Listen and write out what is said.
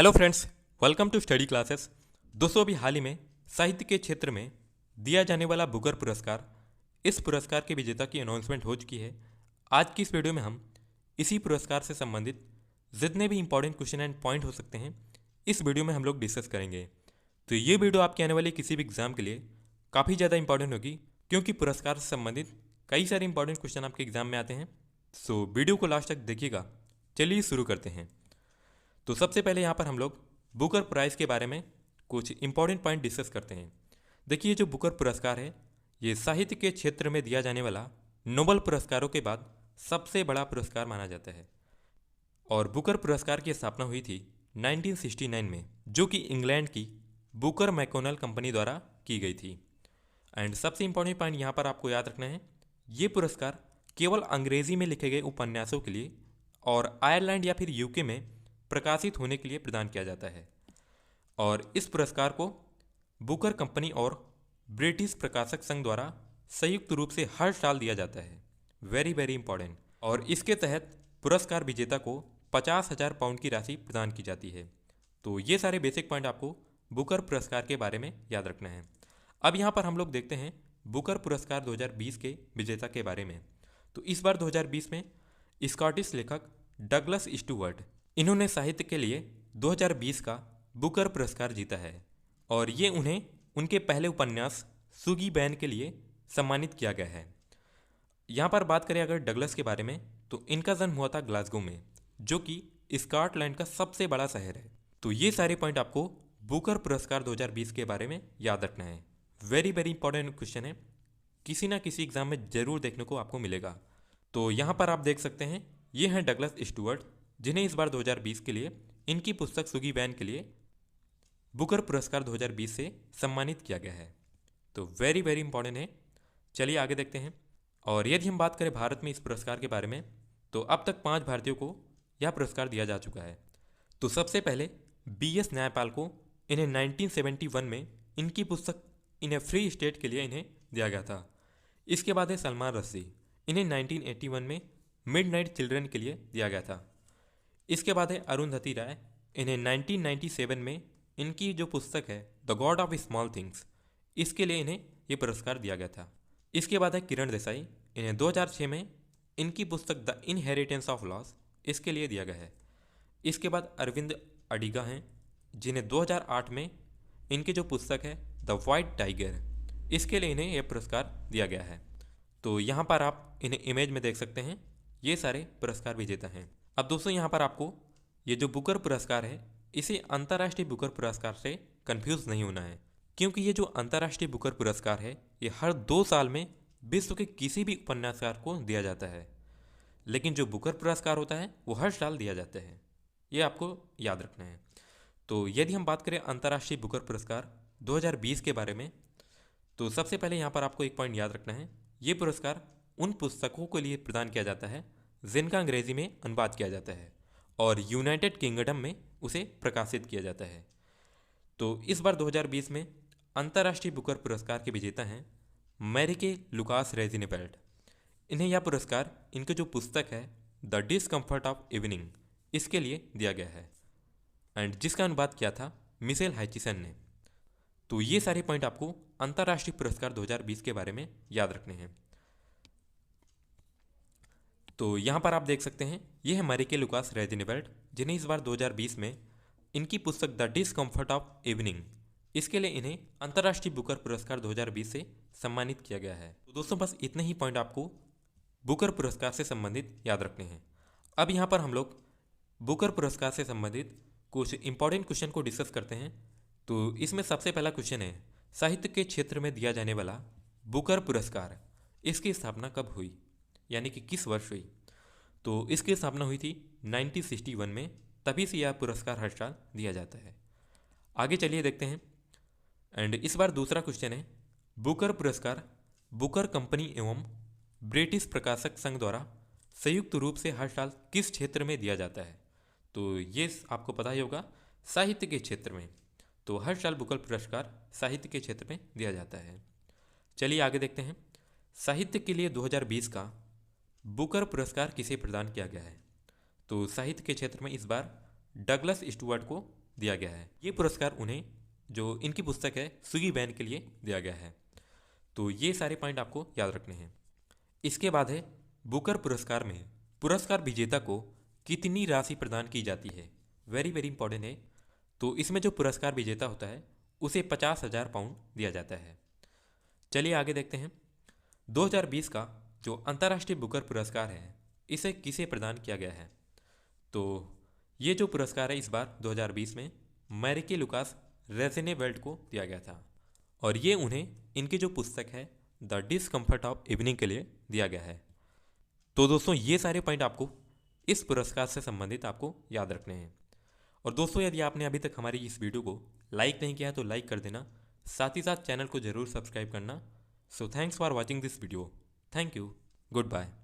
Hello friends, welcome to study classes. दोस्तों, अभी हाल ही में साहित्य के क्षेत्र में दिया जाने वाला बुकर पुरस्कार, इस पुरस्कार के विजेता की अनाउंसमेंट हो चुकी है। आज की इस वीडियो में हम इसी पुरस्कार से संबंधित जितने भी इंपॉर्टेंट क्वेश्चन एंड पॉइंट हो सकते हैं, इस वीडियो में हम लोग डिस्कस करेंगे। तो ये वीडियो आपके आने वाले किसी भी एग्जाम के लिए काफ़ी ज़्यादा इंपॉर्टेंट होगी, क्योंकि पुरस्कार से संबंधित कई सारे इंपॉर्टेंट क्वेश्चन आपके एग्जाम में आते हैं। सो वीडियो को लास्ट तक देखिएगा। चलिए शुरू करते हैं। तो सबसे पहले यहाँ पर हम लोग बुकर प्राइज़ के बारे में कुछ इंपॉर्टेंट पॉइंट डिस्कस करते हैं। देखिए, जो बुकर पुरस्कार है, ये साहित्य के क्षेत्र में दिया जाने वाला नोबेल पुरस्कारों के बाद सबसे बड़ा पुरस्कार माना जाता है। और बुकर पुरस्कार की स्थापना हुई थी 1969 में, जो कि इंग्लैंड की बुकर मैकोनल कंपनी द्वारा की गई थी। एंड सबसे इंपॉर्टेंट पॉइंट यहाँ पर आपको याद रखना है, ये पुरस्कार केवल अंग्रेजी में लिखे गए उपन्यासों के लिए और आयरलैंड या फिर यूके में प्रकाशित होने के लिए प्रदान किया जाता है। और इस पुरस्कार को बुकर कंपनी और ब्रिटिश प्रकाशक संघ द्वारा संयुक्त रूप से हर साल दिया जाता है। Very very important. और इसके तहत पुरस्कार विजेता को 50,000 पाउंड की राशि प्रदान की जाती है। तो ये सारे बेसिक पॉइंट आपको बुकर पुरस्कार के बारे में याद रखना है। अब यहाँ पर हम लोग देखते हैं बुकर पुरस्कार 2020 के विजेता के बारे में। तो इस बार 2020 में स्कॉटिश लेखक डगलस स्टुअर्ट, इन्होंने साहित्य के लिए 2020 का बुकर पुरस्कार जीता है। और ये उन्हें उनके पहले उपन्यास सुगी बैन के लिए सम्मानित किया गया है। यहाँ पर बात करें अगर डगलस के बारे में, तो इनका जन्म हुआ था ग्लासगो में, जो कि स्कॉटलैंड का सबसे बड़ा शहर है। तो ये सारे पॉइंट आपको बुकर पुरस्कार 2020 के बारे में याद रखना है। वेरी वेरी इंपॉर्टेंट क्वेश्चन है, किसी ना किसी एग्जाम में जरूर देखने को आपको मिलेगा। तो यहाँ पर आप देख सकते हैं, ये हैं डगलस स्टुअर्ट, जिन्हें इस बार 2020 के लिए इनकी पुस्तक सुगी बैन के लिए बुकर पुरस्कार 2020 से सम्मानित किया गया है। तो वेरी वेरी इंपॉर्टेंट है। चलिए आगे देखते हैं। और यदि हम बात करें भारत में इस पुरस्कार के बारे में, तो अब तक 5 भारतीयों को यह पुरस्कार दिया जा चुका है। तो सबसे पहले BS न्यायपाल को इन्हें 1971 में इनकी पुस्तक इन ए फ्री स्टेट के लिए इन्हें दिया गया था। इसके बाद है सलमान रश्दी, इन्हें 1981 में मिडनाइट चिल्ड्रन के लिए दिया गया था। इसके बाद है अरुंधति राय, इन्हें 1997 में इनकी जो पुस्तक है the God of small things, इसके लिए इन्हें ये पुरस्कार दिया गया था। इसके बाद है किरण देसाई, इन्हें 2006 में इनकी पुस्तक द इनहेरिटेंस ऑफ लॉस, इसके लिए दिया गया है। इसके बाद अरविंद अडिगा हैं, जिन्हें 2008 में इनकी जो पुस्तक है द वाइट टाइगर, इसके लिए इन्हें यह पुरस्कार दिया गया है। तो यहाँ पर आप इन्हें इमेज में देख सकते हैं, ये सारे पुरस्कार विजेता हैं। अब दोस्तों, यहाँ पर आपको ये जो बुकर पुरस्कार है, इसे अंतर्राष्ट्रीय बुकर पुरस्कार से कंफ्यूज नहीं होना है, क्योंकि ये जो अंतर्राष्ट्रीय बुकर पुरस्कार है, ये हर 2 साल में विश्व के किसी भी उपन्यासकार को दिया जाता है। लेकिन जो बुकर पुरस्कार होता है वो हर साल दिया जाता है, ये आपको याद रखना है। तो यदि हम बात करें अंतर्राष्ट्रीय बुकर पुरस्कार 2020 के बारे में, तो सबसे पहले यहाँ पर आपको एक पॉइंट याद रखना है, ये पुरस्कार उन पुस्तकों के लिए प्रदान किया जाता है जिनका अंग्रेजी में अनुवाद किया जाता है और यूनाइटेड किंगडम में उसे प्रकाशित किया जाता है। तो इस बार 2020 में अंतर्राष्ट्रीय बुकर पुरस्कार के विजेता हैं मैरिके लुकास रेजिनेबेल्ट। इन्हें यह पुरस्कार इनकी जो पुस्तक है द डिस्कम्फर्ट ऑफ इवनिंग, इसके लिए दिया गया है, एंड जिसका अनुवाद किया था मिशेल हाइचिसन ने। तो ये सारे पॉइंट आपको अंतर्राष्ट्रीय पुरस्कार 2020 के बारे में याद रखने हैं। तो यहाँ पर आप देख सकते हैं, ये है मैरिके लुकास रेजिनेबेल्ट, जिन्हें इस बार 2020 में इनकी पुस्तक द डिस्कम्फर्ट ऑफ इवनिंग, इसके लिए इन्हें अंतर्राष्ट्रीय बुकर पुरस्कार 2020 से सम्मानित किया गया है। तो दोस्तों, बस इतने ही पॉइंट आपको बुकर पुरस्कार से संबंधित याद रखने हैं। अब यहाँ पर हम लोग बुकर पुरस्कार से संबंधित कुछ इंपॉर्टेंट क्वेश्चन को डिस्कस करते हैं। तो इसमें सबसे पहला क्वेश्चन है, साहित्य के क्षेत्र में दिया जाने वाला बुकर पुरस्कार, इसकी स्थापना कब हुई, यानी कि किस वर्ष हुई। तो इसकी स्थापना हुई थी 1961 में, तभी से यह पुरस्कार हर साल दिया जाता है। आगे चलिए देखते हैं। एंड इस बार दूसरा क्वेश्चन है, बुकर पुरस्कार बुकर कंपनी एवं ब्रिटिश प्रकाशक संघ द्वारा संयुक्त रूप से हर साल किस क्षेत्र में दिया जाता है। तो ये आपको पता ही होगा, साहित्य के क्षेत्र में। तो हर साल बुकर पुरस्कार साहित्य के क्षेत्र में दिया जाता है। चलिए आगे देखते हैं, साहित्य के लिए 2020 का बुकर पुरस्कार किसे प्रदान किया गया है। तो साहित्य के क्षेत्र में इस बार डगलस स्टुअर्ट को दिया गया है। ये पुरस्कार उन्हें जो इनकी पुस्तक है सुगी बैन के लिए दिया गया है। तो ये सारे पॉइंट आपको याद रखने हैं। इसके बाद है बुकर पुरस्कार में पुरस्कार विजेता को कितनी राशि प्रदान की जाती है। वेरी वेरी इंपॉर्टेंट है। तो इसमें जो पुरस्कार विजेता होता है उसे 50,000 पाउंड दिया जाता है। चलिए आगे देखते हैं। 2020 का जो अंतर्राष्ट्रीय बुकर पुरस्कार है इसे किसे प्रदान किया गया है। तो ये जो पुरस्कार है इस बार 2020 में मैरिके लुकास रेजेनेवेल्ड को दिया गया था और ये उन्हें इनकी जो पुस्तक है द डिसकम्फर्ट ऑफ इवनिंग के लिए दिया गया है। तो दोस्तों ये सारे पॉइंट आपको इस पुरस्कार से संबंधित आपको याद रखने हैं। और दोस्तों यदि आपने अभी तक हमारी इस वीडियो को लाइक नहीं किया है तो लाइक कर देना, साथ ही साथ चैनल को जरूर सब्सक्राइब करना। So thanks for watching this video. Thank you. Good bye.